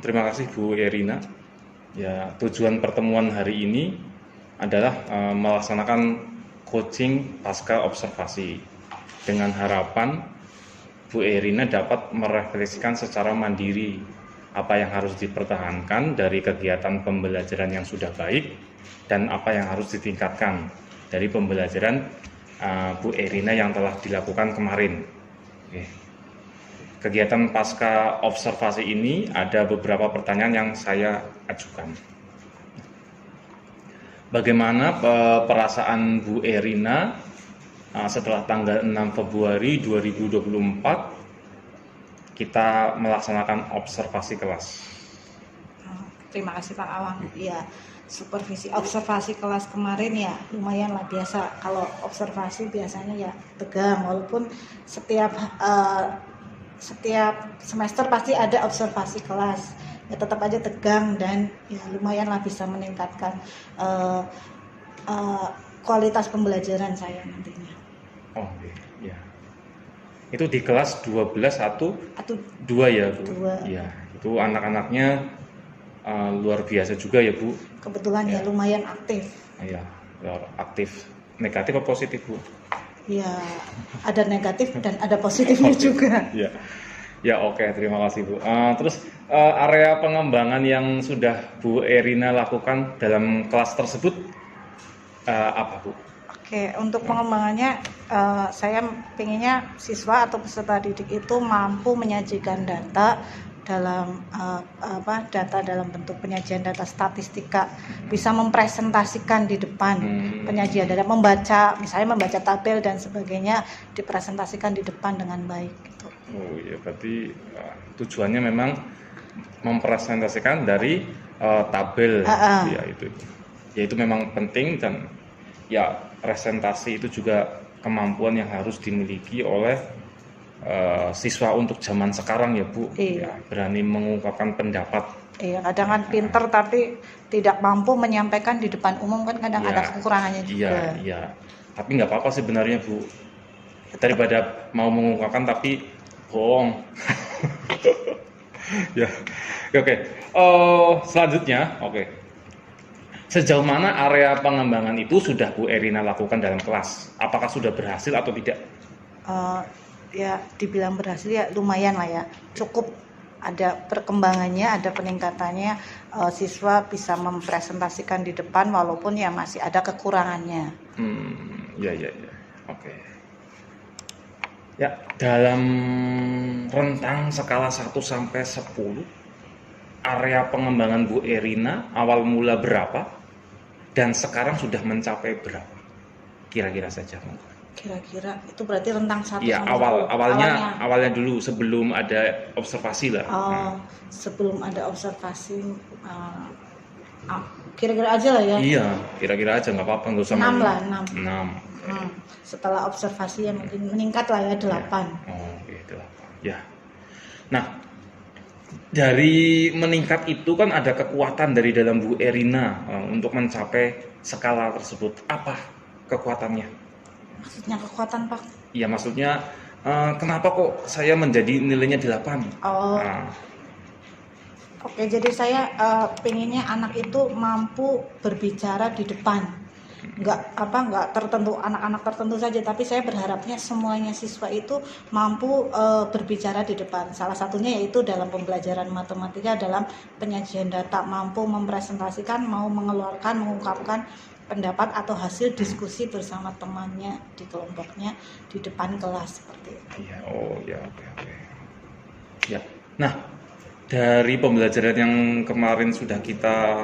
Terima kasih Bu Erina. Ya, tujuan pertemuan hari ini adalah melaksanakan coaching pasca observasi dengan harapan Bu Erina dapat merefleksikan secara mandiri apa yang harus dipertahankan dari kegiatan pembelajaran yang sudah baik dan apa yang harus ditingkatkan dari pembelajaran Bu Erina yang telah dilakukan kemarin. Oke. Kegiatan pasca observasi ini ada beberapa pertanyaan yang saya ajukan. Bagaimana perasaan Bu Erina setelah tanggal 6 Februari 2024 kita melaksanakan observasi kelas? Terima kasih Pak Awang. Ya, supervisi observasi kelas kemarin ya lumayan lah, biasa. Kalau observasi biasanya ya tegang, walaupun setiap semester pasti ada observasi kelas, ya tetap aja tegang dan ya lumayan lah bisa meningkatkan kualitas pembelajaran saya nantinya. Oh ya, itu di kelas 12 atau 2 ya Bu? 2. Ya, itu anak-anaknya luar biasa juga ya Bu. Kebetulan ya lumayan aktif. Ya, aktif. Negatif atau positif Bu? Ya, ada negatif dan ada positifnya juga. Ya, ya oke, terima kasih Bu. Terus area pengembangan yang sudah Bu Erina lakukan dalam kelas tersebut apa Bu? Oke, untuk pengembangannya saya pengennya siswa atau peserta didik itu mampu menyajikan data dalam data dalam bentuk penyajian data statistika, bisa mempresentasikan di depan penyajian data, misalnya membaca tabel dan sebagainya, dipresentasikan di depan dengan baik gitu. Oh ya, berarti tujuannya memang mempresentasikan dari tabel ya, itu memang penting, dan ya presentasi itu juga kemampuan yang harus dimiliki oleh siswa untuk zaman sekarang ya Bu. Iya. Ya, berani mengungkapkan pendapat. Iya, kadang kan pinter tapi tidak mampu menyampaikan di depan umum, kan kadang Ya, ada kekurangannya juga. Iya. Tapi nggak apa-apa sebenarnya Bu, daripada mau mengungkapkan tapi bohong. Ya, oke. Selanjutnya, sejauh mana area pengembangan itu sudah Bu Erina lakukan dalam kelas? Apakah sudah berhasil atau tidak? Ya dibilang berhasil ya lumayan lah ya, cukup ada perkembangannya, ada peningkatannya, siswa bisa mempresentasikan di depan walaupun ya masih ada kekurangannya. Ya, oke. Ya, dalam rentang skala 1 sampai 10, area pengembangan Bu Erina awal mula berapa dan sekarang sudah mencapai berapa? Kira-kira saja. Kira-kira itu berarti rentang 1 ya, sampai 10. awalnya dulu sebelum ada observasi lah. Sebelum ada observasi, kira-kira aja lah ya. Iya, kira-kira aja, nggak apa-apa, nggak usah 6 lah, 6. Setelah observasi ya mungkin meningkat lah ya 8. Ya. Ya. Nah, dari meningkat itu kan ada kekuatan dari dalam Bu Erina untuk mencapai skala tersebut. Apa kekuatannya? Maksudnya kekuatan Pak? Iya, maksudnya kenapa kok saya menjadi nilainya 8? Oke, jadi saya pengennya anak itu mampu berbicara di depan. Nggak tertentu, anak-anak tertentu saja, tapi saya berharapnya semuanya siswa itu mampu berbicara di depan. Salah satunya yaitu dalam pembelajaran matematika, dalam penyajian data, mampu mempresentasikan, mau mengeluarkan, mengungkapkan pendapat atau hasil diskusi bersama temannya di kelompoknya di depan kelas seperti itu. Iya, oke. Ya. Nah, dari pembelajaran yang kemarin sudah kita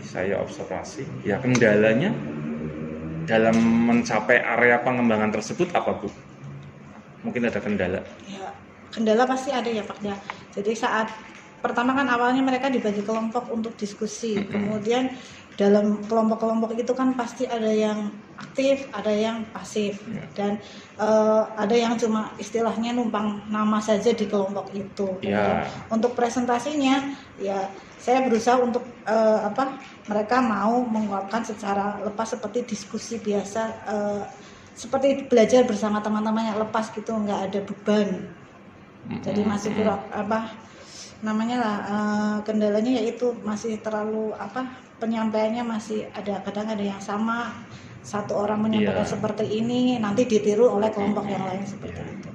saya observasi, ya kendalanya dalam mencapai area pengembangan tersebut apa Bu? Mungkin ada kendala? Ya, kendala pasti ada ya Pak ya. Jadi saat pertama kan awalnya mereka dibagi kelompok untuk diskusi, kemudian dalam kelompok-kelompok itu kan pasti ada yang aktif, ada yang pasif, dan ada yang cuma istilahnya numpang nama saja di kelompok itu. Untuk presentasinya ya saya berusaha untuk mereka mau mengungkapkan secara lepas seperti diskusi biasa, seperti belajar bersama teman-teman yang lepas gitu, nggak ada beban. Jadi masih namanya lah kendalanya yaitu masih terlalu penyampaiannya masih kadang ada yang sama, satu orang menyampaikan Iya. seperti ini nanti ditiru oleh kelompok yang lain seperti itu.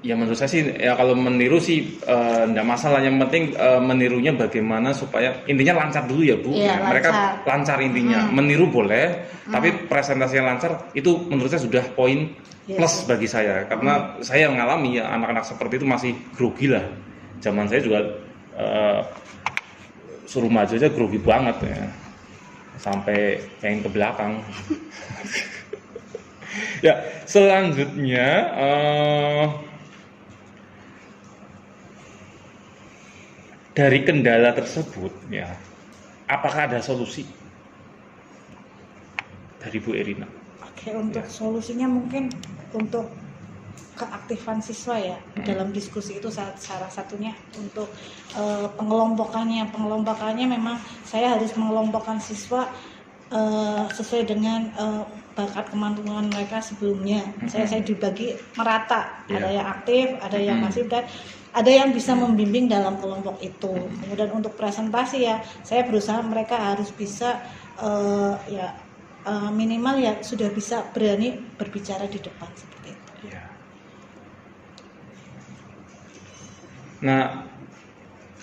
Ya menurut saya sih ya kalau meniru sih enggak masalah, yang penting menirunya bagaimana supaya intinya lancar dulu ya Bu. Iya, Ya, mereka lancar intinya. Meniru boleh, tapi presentasi yang lancar itu menurut saya sudah poin plus bagi saya, karena saya mengalami ya anak-anak seperti itu masih grogi lah. Zaman saya juga suruh maju aja grogi banget ya, sampai pengen ke belakang. Ya, selanjutnya dari kendala tersebut ya, apakah ada solusi dari Bu Erina? Oke, untuk solusinya mungkin untuk keaktifan siswa ya dalam diskusi itu salah satunya untuk pengelompokannya memang saya harus mengelompokkan siswa sesuai dengan bakat kemampuan mereka sebelumnya. Saya dibagi merata, ada yang aktif, ada yang pasif, dan ada yang bisa membimbing dalam kelompok itu. Kemudian untuk presentasi ya, saya berusaha mereka harus bisa minimal ya sudah bisa berani berbicara di depan seperti itu. Ya. Nah,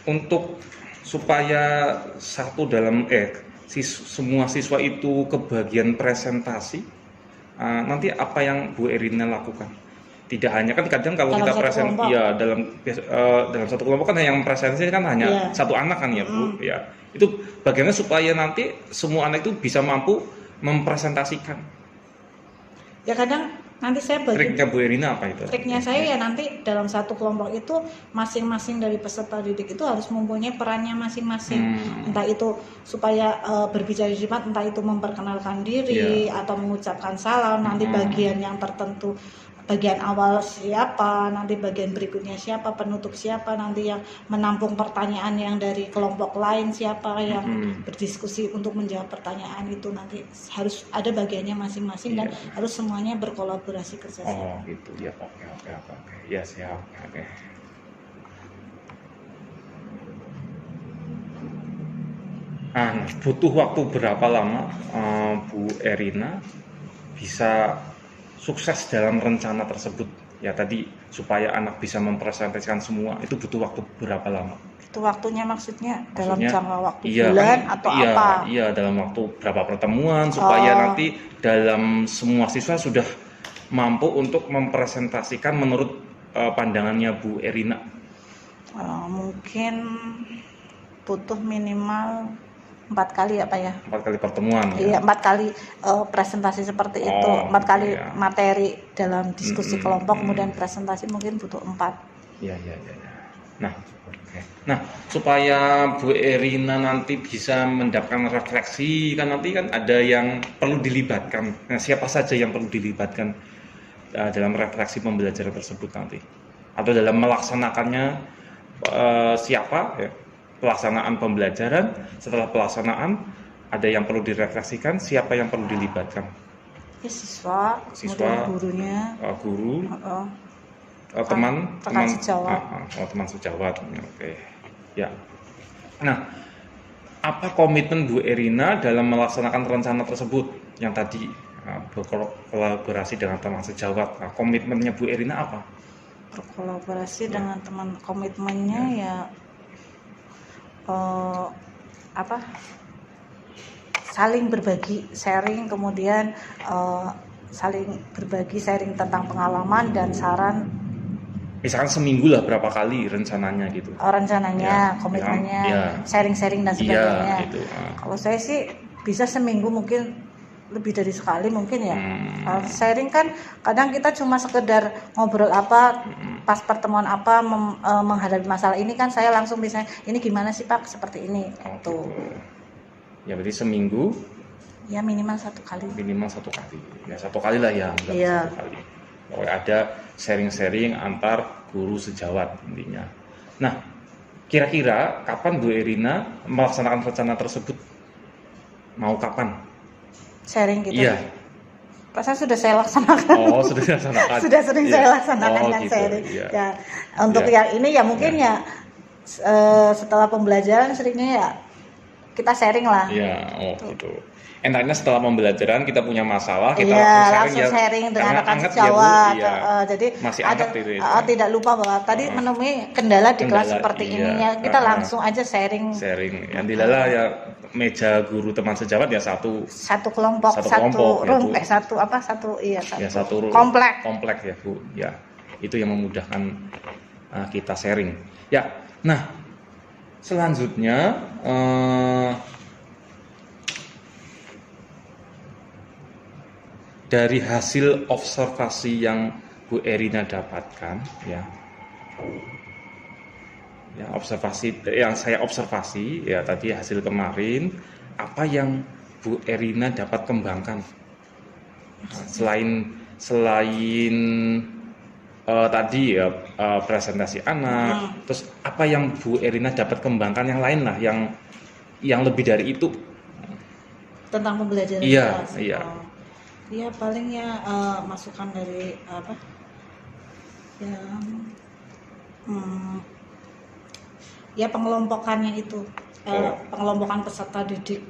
untuk supaya semua siswa itu kebagian presentasi, nanti apa yang Bu Erina lakukan? Tidak hanya kan kadang kalau dalam kita dalam satu kelompok kan yang presentasi kan hanya satu anak kan ya Bu, ya. Itu bagaimana supaya nanti semua anak itu bisa mampu mempresentasikan. Ya kadang nanti saya bagi triknya Bu Erina apa itu? Triknya saya ya nanti dalam satu kelompok itu masing-masing dari peserta didik itu harus mempunyai perannya masing-masing. Entah itu supaya berbicara di depan, entah itu memperkenalkan diri atau mengucapkan salam. Nanti bagian yang tertentu, bagian awal siapa, nanti bagian berikutnya siapa, penutup siapa, nanti yang menampung pertanyaan yang dari kelompok lain siapa, yang berdiskusi untuk menjawab pertanyaan itu, nanti harus ada bagiannya masing-masing dan harus semuanya berkolaborasi kerjasama. Oh gitu ya, oke ya, siap. Oke. Butuh waktu berapa lama Bu Erina bisa sukses dalam rencana tersebut? Ya tadi supaya anak bisa mempresentasikan semua itu butuh waktu berapa lama? Itu waktunya maksudnya dalam jangka waktu bulan atau apa? Iya, dalam waktu berapa pertemuan supaya nanti dalam semua siswa sudah mampu untuk mempresentasikan menurut pandangannya Bu Erina. Mungkin butuh minimal 4 kali ya Pak ya? 4 kali pertemuan. Iya, 4 kali presentasi seperti itu, 4 kali materi dalam diskusi kelompok, kemudian presentasi mungkin butuh 4. Iya. Nah, supaya Bu Erina nanti bisa mendapatkan refleksi, kan nanti kan ada yang perlu dilibatkan. Nah, siapa saja yang perlu dilibatkan dalam refleksi pembelajaran tersebut nanti? Atau dalam melaksanakannya siapa ya? Pelaksanaan pembelajaran, setelah pelaksanaan ada yang perlu direfleksikan, siapa yang perlu dilibatkan? Ya, siswa, gurunya, guru, teman sejawat. Oke. Ya. Nah, apa komitmen Bu Erina dalam melaksanakan rencana tersebut yang tadi berkolaborasi dengan teman sejawat? Nah, komitmennya Bu Erina apa? Berkolaborasi dengan teman, komitmennya ya saling berbagi, sharing, kemudian saling berbagi, sharing tentang pengalaman dan saran. Misalkan seminggu lah berapa kali rencananya gitu? Rencananya, komitmennya, sharing-sharing dan sebagainya. Gitu. Kalau saya sih bisa seminggu, mungkin lebih dari sekali mungkin ya. Sharing kan kadang kita cuma sekedar ngobrol pas pertemuan menghadapi masalah ini kan saya langsung bisa, ini gimana sih Pak, seperti ini gitu. Ya berarti seminggu ya minimal 1 kali. Ya 1 kali lah ya, 1 kali. Pokoknya ada sharing-sharing antar guru sejawat intinya. Nah, kira-kira kapan Bu Erina melaksanakan rencana tersebut? Mau kapan? Sharing gitu? Iya. Saya sudah saya laksanakan. Oh, sudah dilaksanakan. Sudah sering Iya. saya laksanakan Oh, yang gitu. sharing. Iya. Ya, untuk Iya. yang ini ya mungkin ya setelah pembelajaran seringnya ya kita sharing lah. Iya, oh gitu. Enaknya setelah pembelajaran kita punya masalah, kita Iya, langsung langsung sharing ya. sharing dengan Karena rekan anget sejawat. iya. Jadi Masih ada anget itu ya. tidak lupa bahwa tadi menemui kendala di kelas Kendala, seperti iya. ini ya. Kita langsung aja sharing Sharing. Yang dilala ya meja guru teman sejawat ya satu satu kelompok, Satu satu kelompok, room, ya, Bu. satu ya satu komplek. komplek ya Bu. Ya. Itu yang memudahkan kita sharing. Ya. Nah, selanjutnya dari hasil observasi yang Bu Erina dapatkan ya observasi yang saya observasi ya tadi hasil kemarin, apa yang Bu Erina dapat kembangkan selain tadi ya presentasi anak, terus apa yang Bu Erina dapat kembangkan yang lain lah yang lebih dari itu Tentang pembelajaran Iya, kelas. iya. Iya, paling ya masukan dari apa? Yang ya pengelompokannya itu. Pengelompokan peserta didik.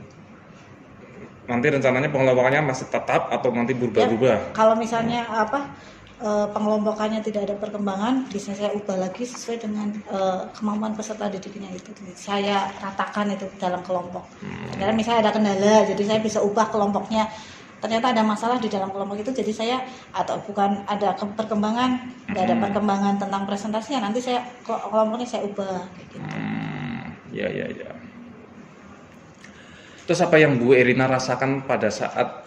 nanti rencananya pengelompokannya masih tetap atau nanti berubah-ubah? Ya, kalau misalnya pengelompokannya tidak ada perkembangan, bisa saya ubah lagi sesuai dengan kemampuan peserta didiknya itu. Saya ratakan itu dalam kelompok. Karena misalnya ada kendala, jadi saya bisa ubah kelompoknya. Ternyata ada masalah di dalam kelompok itu, jadi saya atau bukan ada perkembangan, nggak ada perkembangan tentang presentasinya, nanti saya kelompoknya saya ubah. Kayak gitu. Ya. Terus apa yang Bu Erina rasakan pada saat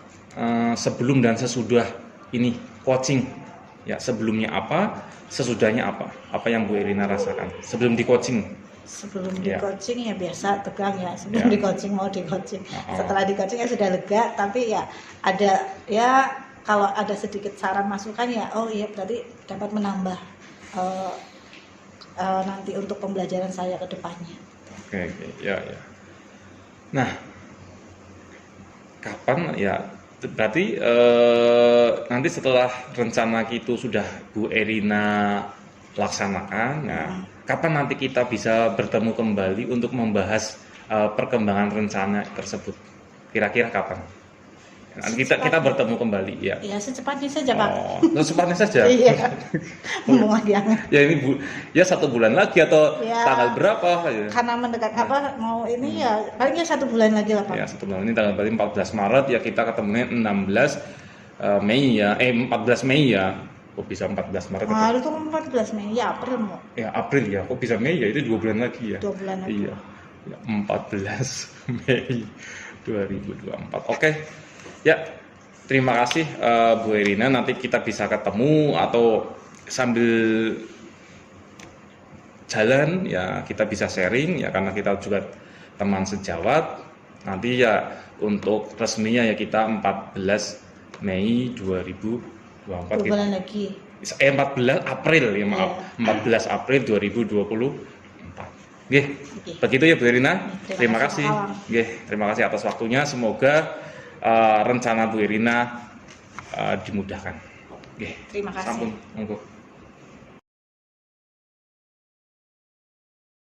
sebelum dan sesudah ini coaching? Ya, sebelumnya apa, sesudahnya apa? Apa yang Bu Erina rasakan sebelum di coaching? Sebelum di Ya. coaching ya biasa tegang ya. Sebelum Ya. di coaching mau di coaching. Setelah di coaching ya sudah lega, tapi ya ada ya kalau ada sedikit saran masukan ya, oh iya berarti dapat menambah nanti untuk pembelajaran saya ke depannya. Oke, ya. Nah, kapan ya? Berarti nanti setelah rencana itu sudah Bu Erina laksanakan, nah, kapan nanti kita bisa bertemu kembali untuk membahas perkembangan rencana tersebut? Kira-kira kapan? Nah, kita bertemu kembali ya. Ya secepatnya saja Pak. Oh, secepatnya saja. Iya. Mumpung lagi hangat. Ya ini ya 1 bulan lagi atau Ya. tanggal berapa? Ya. Karena mendekat mau ini ya palingnya 1 bulan lagi lah Pak. Ya, 1 bulan ini tanggal berarti 14 Maret ya, kita ketemunya 16 Mei ya, 14 Mei ya. Kok bisa 14 Maret? Nah, itu 14 Mei, ya April mau. Ya April ya, kok bisa Mei ya, itu 2 bulan lagi ya. 2 bulan lagi. Iya. Ya, 14 Mei 2024. Oke. Ya, terima kasih Bu Erina. Nanti kita bisa ketemu atau sambil jalan ya kita bisa sharing ya, karena kita juga teman sejawat. Nanti ya untuk resminya ya kita 14 Mei 2024. 2 bulan lagi. 14 April ya maaf. 14 April 2024. Nggih. Begitu ya Bu Erina. Terima kasih. Nggih, terima kasih atas waktunya. Semoga rencana Bu Erina dimudahkan. Nggih. Terima kasih. Sampun, monggo.